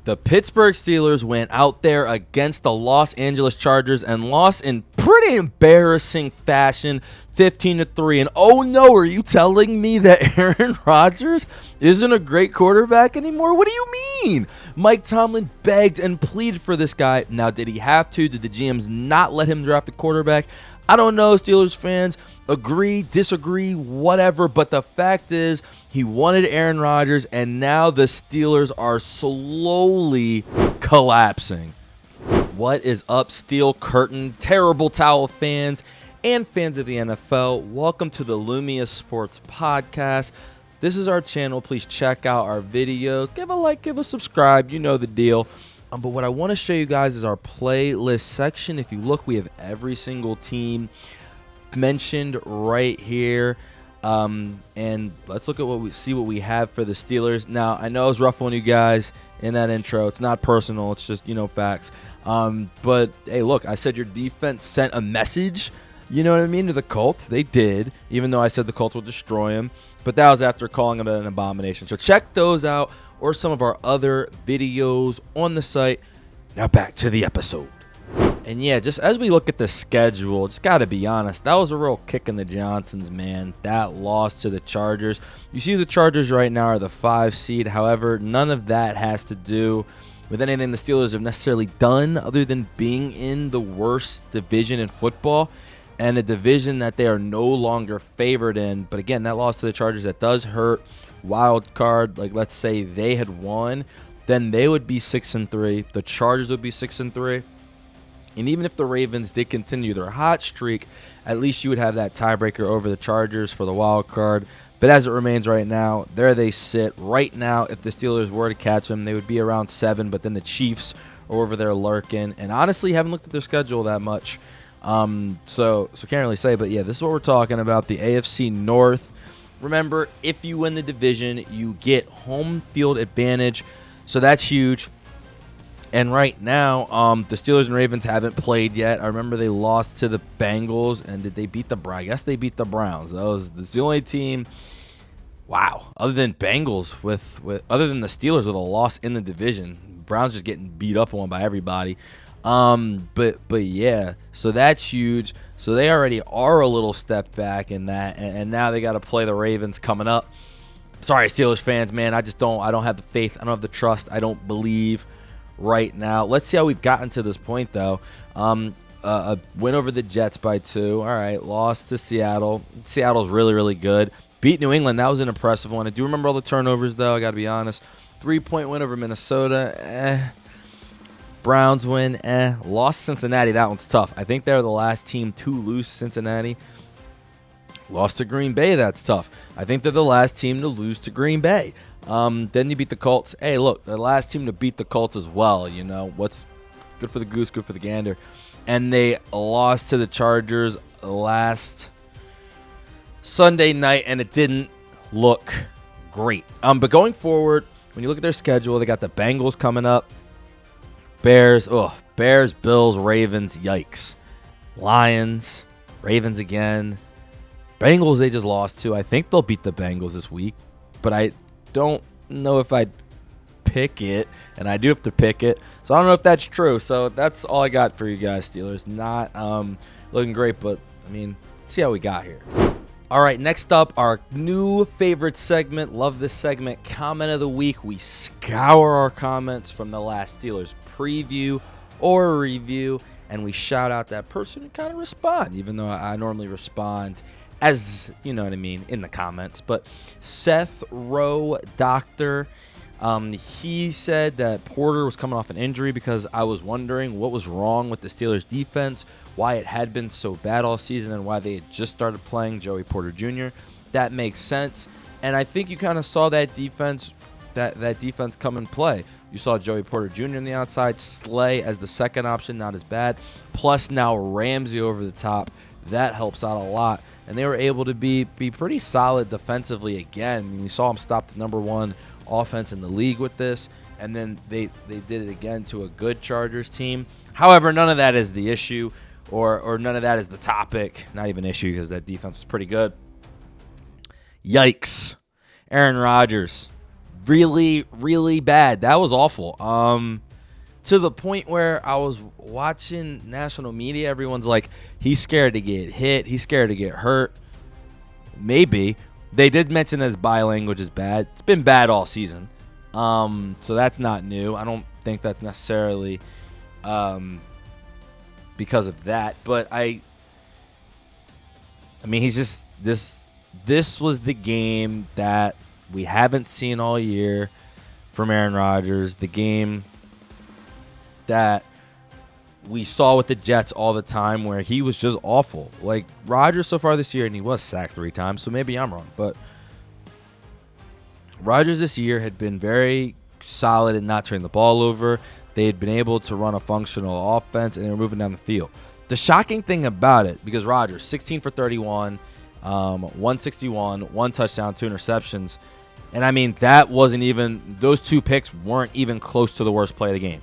The Pittsburg Steelers went out there against the Los Angeles Chargers and lost in pretty embarrassing fashion, 15-3. And oh no, are you telling me that Aaron Rodgers isn't a great quarterback anymore? What do you mean? Mike Tomlin begged and pleaded for this guy. Now, did he have to? Did the GMs not let him draft a quarterback? I don't know, Steelers fans. Agree, disagree, whatever. But the fact is, he wanted Aaron Rodgers, and now the Steelers are slowly collapsing. What is up, Steel Curtain, Terrible Towel fans, and fans of the NFL? Welcome to the Lumia Sports Podcast. This is our channel. Please check out our videos. Give a like, give a subscribe. You know the deal. But what I want to show you guys is our playlist section. If you look, we have every single team mentioned right here. And let's look at what we have for the Steelers. Now, I know I was rough on you guys in that intro. It's not personal. It's just, facts. But hey, look, I said your defense sent a message, you know what I mean, to the Colts. They did, even though I said the Colts would destroy him. But that was after calling him an abomination. So check those out or some of our other videos on the site. Now back to the episode. And yeah, just as we look at the schedule, just got to be honest, that was a real kick in the Johnsons, man. That loss to the Chargers. You see the Chargers right now are the 5 seed. However, none of that has to do with anything the Steelers have necessarily done other than being in the worst division in football and a division that they are no longer favored in. But again, that loss to the Chargers, that does hurt. Wild card, like let's say they had won, then they would be 6-3. The Chargers would be 6-3. And even if the Ravens did continue their hot streak, at least you would have that tiebreaker over the Chargers for the wild card. But as it remains right now, there they sit. Right now, if the Steelers were to catch them, they would be around 7. But then the Chiefs are over there lurking. And honestly, haven't looked at their schedule that much. So can't really say. But yeah, this is what we're talking about. The AFC North. Remember, if you win the division, you get home field advantage. So that's huge. And right now, the Steelers and Ravens haven't played yet. I remember they lost to the Bengals. And did they beat the Browns? I guess they beat the Browns. That's the only team. Wow. Other than Bengals, other than the Steelers with a loss in the division. Browns just getting beat up on by everybody. But yeah, so that's huge. So they already are a little step back in that, and now they got to play the Ravens coming up. Sorry, Steelers fans, man. I don't have the faith. I don't have the trust. I don't believe right now. Let's see how we've gotten to this point, though. A win over the Jets by 2. All right, lost to Seattle. Seattle's really, really good. Beat New England. That was an impressive one. I do remember all the turnovers, though. I got to be honest. 3-point win over Minnesota. Browns win. Lost Cincinnati. That one's tough. I think they're the last team to lose Cincinnati. Lost to Green Bay. That's tough. I think they're the last team to lose to Green Bay. Then you beat the Colts. Hey, look, the last team to beat the Colts as well. What's good for the goose, good for the gander. And they lost to the Chargers last Sunday night, and it didn't look great. But going forward, when you look at their schedule, they got the Bengals coming up. Bears, Bills, Ravens, yikes. Lions, Ravens again. Bengals, they just lost to. I think they'll beat the Bengals this week, but I don't know if I'd pick it, and I do have to pick it, so I don't know if that's true. So that's all I got for you guys, Steelers. Not looking great, but, let's see how we got here. All right, next up, our new favorite segment. Love this segment. Comment of the week. We scour our comments from the last Steelers preview or review, and we shout out that person and kind of respond, even though I normally respond as, in the comments. But Seth Rowe Doctor, he said that Porter was coming off an injury because I was wondering what was wrong with the Steelers defense, why it had been so bad all season, and why they had just started playing Joey Porter Jr. That makes sense, and I think you kind of saw that defense come and play. You saw Joey Porter Jr. on the outside, Slay as the second option, not as bad, plus now Ramsey over the top. That helps out a lot, and they were able to be pretty solid defensively again. We saw them stop the number 1 offense in the league with this, and then they did it again to a good Chargers team. However, none of that is the issue, or none of that is the topic. Not even issue, because that defense was pretty good. Yikes. Aaron Rodgers, really, really bad. That was awful. To the point where I was watching national media, everyone's like, he's scared to get hit. He's scared to get hurt. Maybe. They did mention his body language is bad. It's been bad all season. So that's not new. I don't think that's necessarily because of that. But I mean, he's just this was the game that we haven't seen all year from Aaron Rodgers. The game that we saw with the Jets all the time where he was just awful. Like Rodgers so far this year, and he was sacked 3 times, so maybe I'm wrong, but Rodgers this year had been very solid in not turning the ball over. They had been able to run a functional offense, and they were moving down the field. The shocking thing about it, because Rodgers, 16 for 31, 161, 1 touchdown, 2 interceptions, and I mean, that wasn't even, those 2 picks weren't even close to the worst play of the game.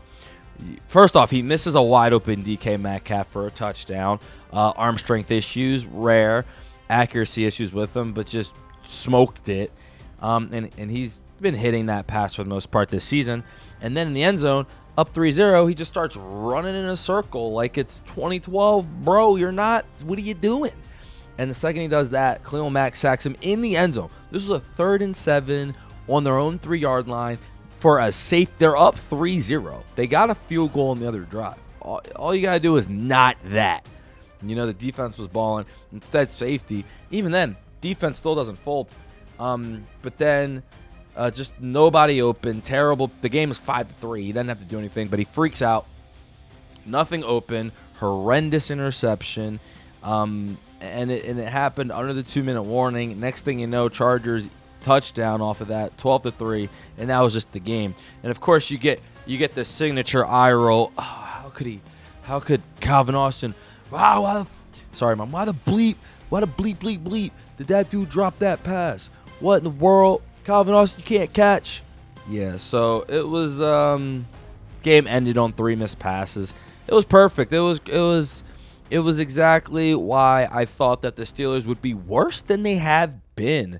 First off, he misses a wide-open DK Metcalf for a touchdown. Arm strength issues, rare. Accuracy issues with him, but just smoked it. And he's been hitting that pass for the most part this season. And then in the end zone, up 3-0, he just starts running in a circle like it's 2012. Bro, you're not. What are you doing? And the second he does that, Khalil Mack sacks him in the end zone. This was a 3rd and 7 on their own 3-yard line. For a safe, they're up 3-0. They got a field goal on the other drive. All you got to do is not that. You know, the defense was balling. Instead, safety. Even then, defense still doesn't fold. But then, just nobody open. Terrible. The game is 5-3. He doesn't have to do anything, but he freaks out. Nothing open. Horrendous interception. And it happened under the 2-minute warning. Next thing you know, Chargers touchdown off of that, 12-3, and that was just the game. And of course, you get the signature eye roll. Oh, how could Calvin Austin? Wow, why the bleep did that dude drop that pass? What in the world, Calvin Austin? You can't catch. Yeah, so it was game ended on 3 missed passes. It was perfect. It was exactly why I thought that the Steelers would be worse than they have been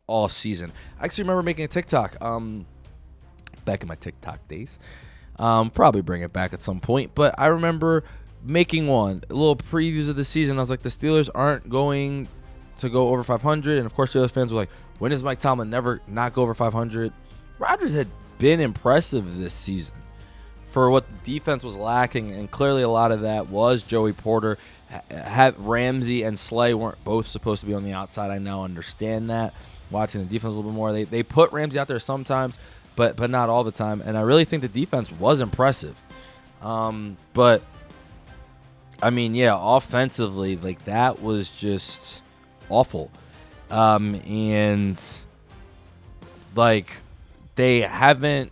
all season. I actually remember making a TikTok back in my TikTok days. Probably bring it back at some point, but I remember making one, a little previews of the season. I was like, the Steelers aren't going to go over 500, and of course Steelers fans were like, when does Mike Tomlin never not go over 500? Rodgers had been impressive this season for what the defense was lacking, and clearly a lot of that was Joey Porter. Ramsey and Slay weren't both supposed to be on the outside. I now understand that. Watching the defense a little bit more, they put Ramsey out there sometimes, but not all the time. And I really think the defense was impressive. But I mean, yeah, offensively, like that was just awful. And like they haven't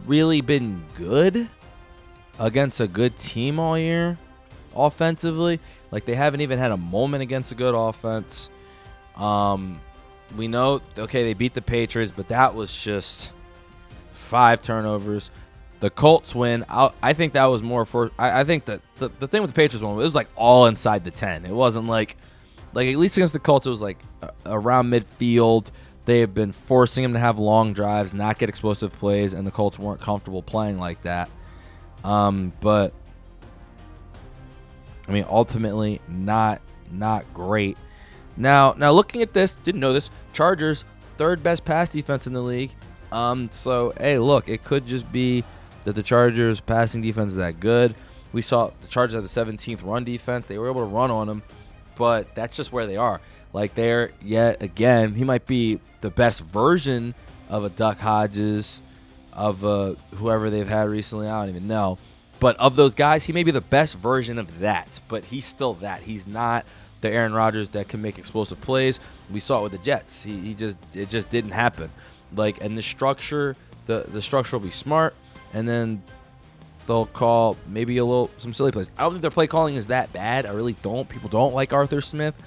really been good against a good team all year offensively. Like they haven't even had a moment against a good offense. We know, okay, they beat the Patriots, but that was just 5 turnovers. The Colts win, I think that was more for, I think that the thing with the Patriots one, it was like all inside the 10. It wasn't like at least against the Colts, it was like around midfield. They have been forcing him to have long drives, not get explosive plays, and the Colts weren't comfortable playing like that. But I mean, ultimately, not great. Now looking at this, didn't know this. Chargers, 3rd best pass defense in the league. So hey, look, it could just be that the Chargers passing defense is that good. We saw the Chargers had the 17th run defense. They were able to run on them, but that's just where they are. Like they're yet again, he might be the best version of a Duck Hodges, of whoever they've had recently. I don't even know. But of those guys, he may be the best version of that. But he's still that. He's not the Aaron Rodgers that can make explosive plays. We saw it with the Jets. It just didn't happen. Like, and the structure will be smart, and then they'll call maybe some silly plays. I don't think their play calling is that bad. I really don't. People don't like Arthur Smith.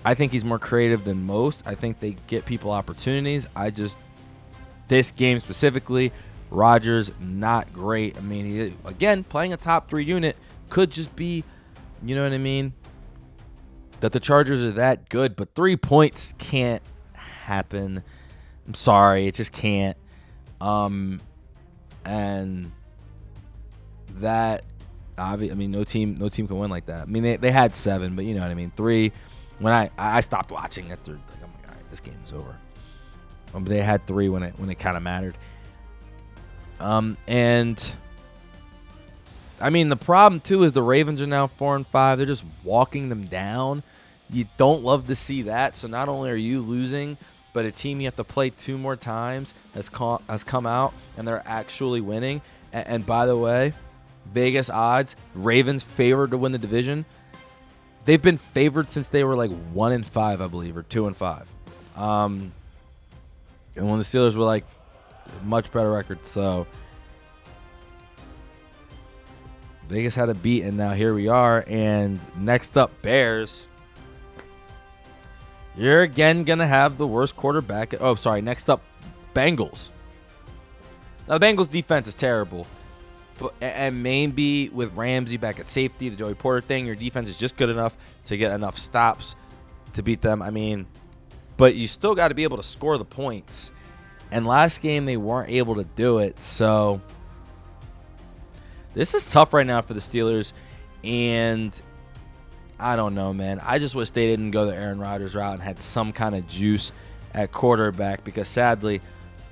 I think he's more creative than most. I think they get people opportunities. This game specifically, Rodgers not great. I mean, he, again, playing a top 3 unit could just be, you know what I mean, that the Chargers are that good, but 3 points can't happen. I'm sorry, it just can't. And that, I mean, no team can win like that. I mean, they had 7, but you know what I mean. 3. When I stopped watching after, like, oh my god, this game is over. But they had 3 when it kind of mattered. And I mean, the problem too is the Ravens are now 4-5. They're just walking them down. You don't love to see that. So not only are you losing, but a team you have to play 2 more times has come out and they're actually winning. And by the way, Vegas odds, Ravens favored to win the division. They've been favored since they were like 1-5, I believe, or 2-5. And when the Steelers were like much better record, so Vegas had a beat, and now here we are. And next up, Bears. You're again going to have the worst quarterback. Oh, sorry. Next up, Bengals. Now, the Bengals defense is terrible. And maybe with Ramsey back at safety, the Joey Porter thing, your defense is just good enough to get enough stops to beat them. I mean, but you still got to be able to score the points. And last game, they weren't able to do it. So this is tough right now for the Steelers. And I don't know, man. I just wish they didn't go the Aaron Rodgers route and had some kind of juice at quarterback, because sadly,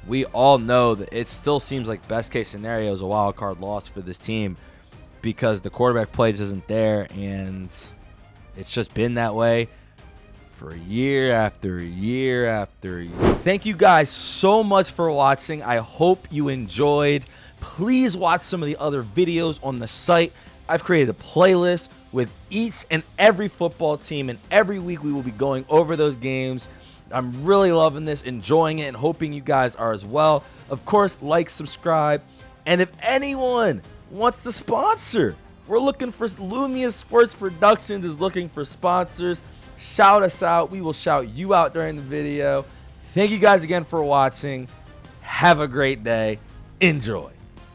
we all know that it still seems like best case scenario is a wild card loss for this team, because the quarterback play just isn't there, and it's just been that way for year after year after year. Thank you guys so much for watching. I hope you enjoyed. Please watch some of the other videos on the site. I've created a playlist with each and every football team, and every week we will be going over those games. I'm really loving this, enjoying it, and hoping you guys are as well. Of course, like, subscribe, and if anyone wants to sponsor, we're looking for Lumia Sports Productions is looking for sponsors. Shout us out. We will shout you out during the video. Thank you guys again for watching. Have a great day. Enjoy.